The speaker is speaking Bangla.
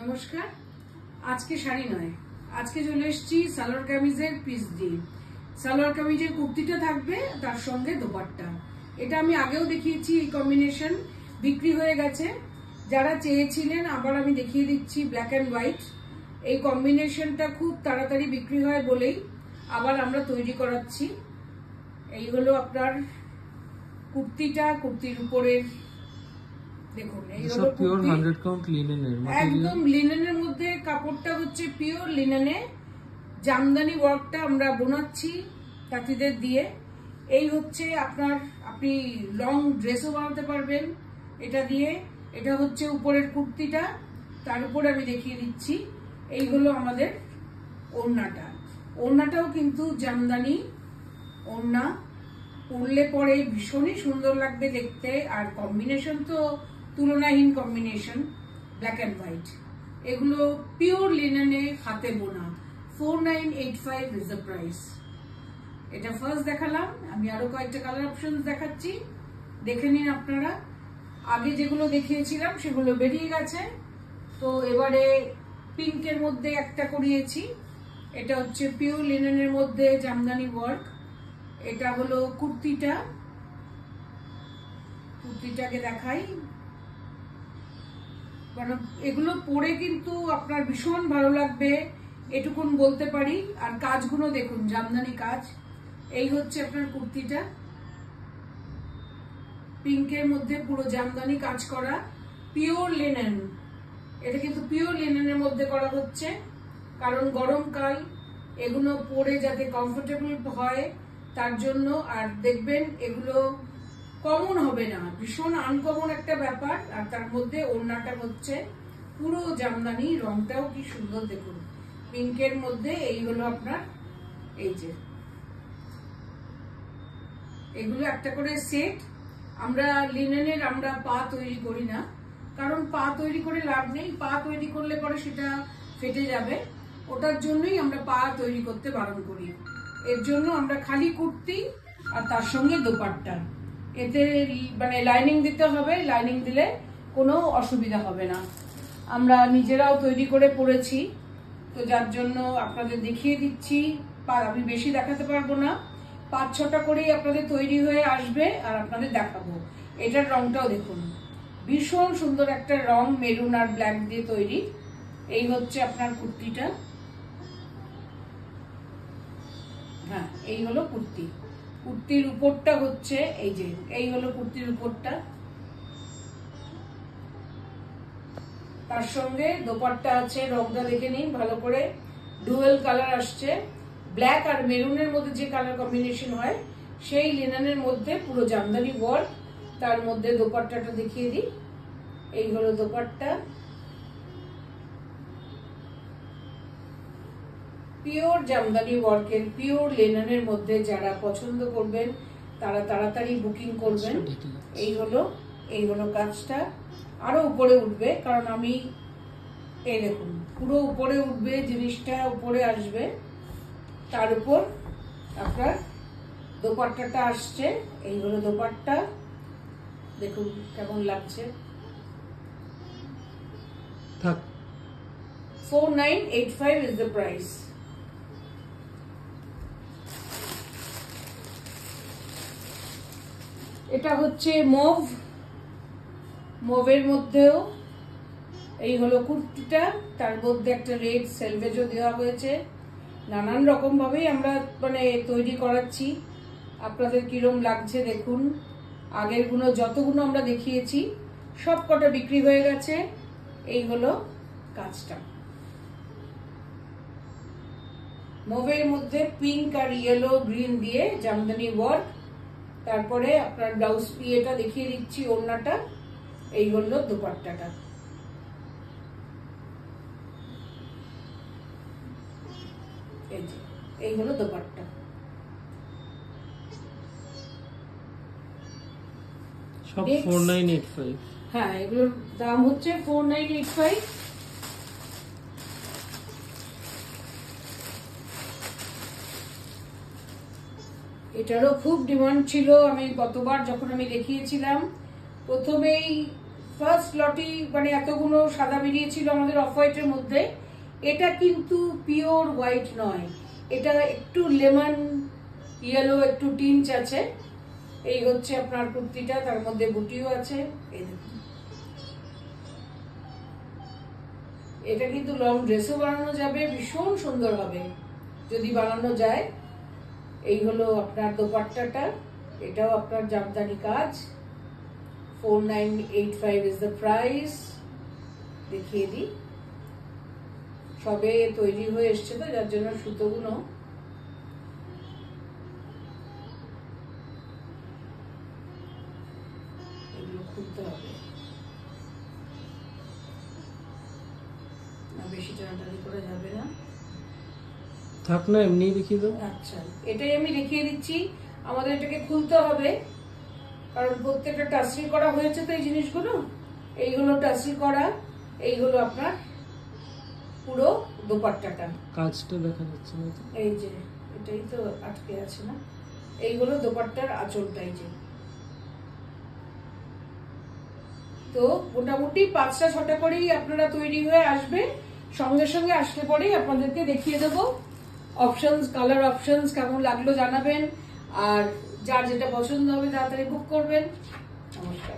নমস্কার। আজকে শাড়ি নয়, আজকে চলে এসেছি সালোয়ার কামিজের পিস দিয়ে। সালোয়ার কামিজের কুর্তিটা থাকবে, তার সঙ্গে দোপাট্টা। এটা আমি আগেও দেখিয়েছি, এই কম্বিনেশন বিক্রি হয়ে গেছে। যারা চেয়েছিলেন আবার আমি দেখিয়ে দিচ্ছি ব্ল্যাক অ্যান্ড হোয়াইট। এই কম্বিনেশনটা খুব তাড়াতাড়ি বিক্রি হয় বলেই আবার আমরা তৈরি করাচ্ছি। এই হলো আপনার কুর্তিটা, কুর্তির উপরের দেখুন, এই হলো পিওর 100 কাউন্ট লিনেনের, একদম লিনেনের মধ্যে। কাপড়টা হচ্ছে পিওর লিনেনে, জামদানি ওয়ার্কটা আমরা বোনাচ্ছি তাঁতিদের দিয়ে। এই হচ্ছে আপনার, আপনি লং ড্রেসও বানাতে পারবেন এটা দিয়ে। এটা হচ্ছে উপরের কুর্তিটা, তার উপরে আমি দেখিয়ে দিচ্ছি। এই হলো আমাদের ওড়নাটা। ওড়নাটাও কিন্তু জামদানি ওড়না, পরলে পরে ভীষণই সুন্দর লাগবে দেখতে। আর কম্বিনেশন তো তুলনাহীন কম্বিনেশন, ব্ল্যাক অ্যান্ড হোয়াইট। এগুলো পিওর লিনেনে, হাতে বোনা। 4985 ইজ দ্য প্রাইস। এটা ফার্স্ট দেখালাম, আমি আরো কয়েকটা কালার অপশন দেখাচ্ছি, দেখে নিন আপনারা। আগে যেগুলো দেখিয়েছিলাম সেগুলো বেরিয়ে গেছে, তো এবারে পিঙ্কের মধ্যে একটা করিয়েছি। এটা হচ্ছে পিওর লিনেনের মধ্যে জামদানি ওয়ার্ক। এটা হলো কুর্তিটা, কুর্তিটাকে দেখাই। মানে এগুলো পরে কিন্তু আপনার ভীষণ ভালো লাগবে, এটুকুন বলতে পারি। আর কাজগুলো দেখুন, জামদানি কাজ। এই হচ্ছে আপনার কুর্তিটা, পিঙ্কের মধ্যে পুরো জামদানি কাজ করা, পিওর লিনেন। এটা কিন্তু পিওর লিনেনের মধ্যে করা হচ্ছে, কারণ গরমকাল এগুলো পরে যাতে কমফোর্টেবল হয় তার জন্য। আর দেখবেন এগুলো কমন হবে না, ভীষণ আনকমন একটা ব্যাপার। আর তার মধ্যে ওড়নাটা হচ্ছে পুরো জামদানি, রংটাও কি সুন্দর দেখুন, পিঙ্কের মধ্যে। এই হলো আপনার, এই যে এগুলো একটা করে সেট। আমরা লিনেনের আমরা পা তৈরি করি না, কারণ পা তৈরি করে লাভ নেই। পা তৈরি করলে পরে সেটা ফেটে যাবে, ওটার জন্যই আমরা পা তৈরি করতে বারণ করি। এর জন্য আমরা খালি কুর্তি আর তার সঙ্গে দোপাট্টা। এতে মানে লাইনিং দিতে হবে, লাইনিং দিলে কোনো অসুবিধা হবে না। আমরা নিজেরাও তৈরি করে পরেছি, তো যার জন্য আপনাদের দেখিয়ে দিচ্ছি। আমি বেশি দেখাতে পারবো না, 5-6টা করেই আপনাদের তৈরি হয়ে আসবে আর আপনাদের দেখাবো। এটার রংটাও দেখুন, ভীষণ সুন্দর একটা রং, মেরুন আর ব্ল্যাক দিয়ে তৈরি। এই হচ্ছে আপনার কুর্তিটা। হ্যাঁ, এই হলো কুর্তি। কুর্তির উপরটা হচ্ছে এই যে, এই হলো কুর্তির উপরটা। তার সঙ্গে দোপাট্টা আছে, রংটা দেখে নিন ভালো করে। ডুয়েল কালার আসছে, ব্ল্যাক আর মেরুনের মধ্যে যে কালার কম্বিনেশন হয় সেই লিনেনের মধ্যে পুরো জামদানি ওয়ার্ক। তার মধ্যে দোপাট্টাটা দেখিয়ে দিই। এই হলো দোপাট্টা, পিওর জামদানি ওয়ার্কের, পিওর লিনেনের মধ্যে। যারা পছন্দ করবেন তারা তাড়াতাড়ি বুকিং করবেন। এই হলো কাজটা। আরো উপরে উঠবে, কারণ আমি এই দেখুন পুরো উপরে উঠবে, জিনিসটা উপরে আসবে। তার উপর আপনার দোপাট্টাটা আসছে। এই হলো দোপাট্টা, দেখুন কেমন লাগছে। 4985 is the price. এটা হচ্ছে মুভ, মুভের মধ্যেও এই হলো কুর্তিটা। তার মধ্যে একটা রেড সেলভেজও দেওয়া হয়েছে। নানান রকম ভাবেই আমরা মানে তৈরি করাচ্ছি। আপনাদের কিরম লাগছে দেখুন। আগের গুলো যতগুলো আমরা দেখিয়েছি সব কটা বিক্রি হয়ে গেছে। এই হলো কাজটা, মুভের মধ্যে পিঙ্ক আর ইয়েলো গ্রিন দিয়ে জামদানি ওয়ার্ক। তারপরে আপনার ব্লাউজ পিয়েটা দেখিয়ে দিচ্ছি, ওড়নাটা। এই হলো দোপাট্টাটা। এই হলো দোপাট্টা। সব 4985। হ্যাঁ, এগুলোর দাম হচ্ছে 4985। এটারও খুব ডিমান্ড ছিল। আমি গতবার যখন আমি দেখিয়েছিলাম প্রথমেই ফার্স্ট লটি মানে এতগুলো সাদা বেরিয়েছিল আমাদের অফ হোয়াইটের মধ্যে, এটা কিন্তু পিওর হোয়াইট নয়, এটা একটু লেমন ইয়েলো একটু টিঞ্চ আছে। এই হচ্ছে আপনার কুর্তিটা, তার মধ্যে বুটিও আছে। এই দেখুন, এটা কিন্তু লং ড্রেসও বানানো যাবে, ভীষণ সুন্দর হবে যদি বানানো যায়। এই হলো আপনার দোপাট্টাটা, এটাও আপনার জামদানি কাজ। 4985 ইজ দ্য প্রাইস। দেখিয়ে দিই, সবে তৈরি হয়ে এসছে তো, যার জন্য সুতোগুলো এগুলো খুলতে হবে না, বেশি টানাটানি করে যাবে না। থাক না, এমনি দেখিয়ে দাও। আচ্ছা, এটাই আমি দেখিয়ে দিচ্ছি। আমাদের এটাকে খুলতে হবে, কারণ প্রত্যেকটা টাসরি করা হয়েছে তো এই জিনিসগুলো। এই হলো টাসরি করা, এই হলো আপনার পুরো দোপাট্টাটা। কাজটা দেখা যাচ্ছে না তো। এই যে এটাই তো আটকে আছে না, এই হলো দোপাট্টার আঁচলটাই। যে তো মোটামুটি 5টা-6টা করেই আপনারা তৈরি হয়ে আসবে। সঙ্গে সঙ্গে আসলে পরেই আপনাদেরকে দেখিয়ে দেবো অপশনস, কালার অপশনস কেমন লাগলো জানাবেন, আর যার যেটা পছন্দ হবে তাড়াতাড়ি বুক করবেন। নমস্কার।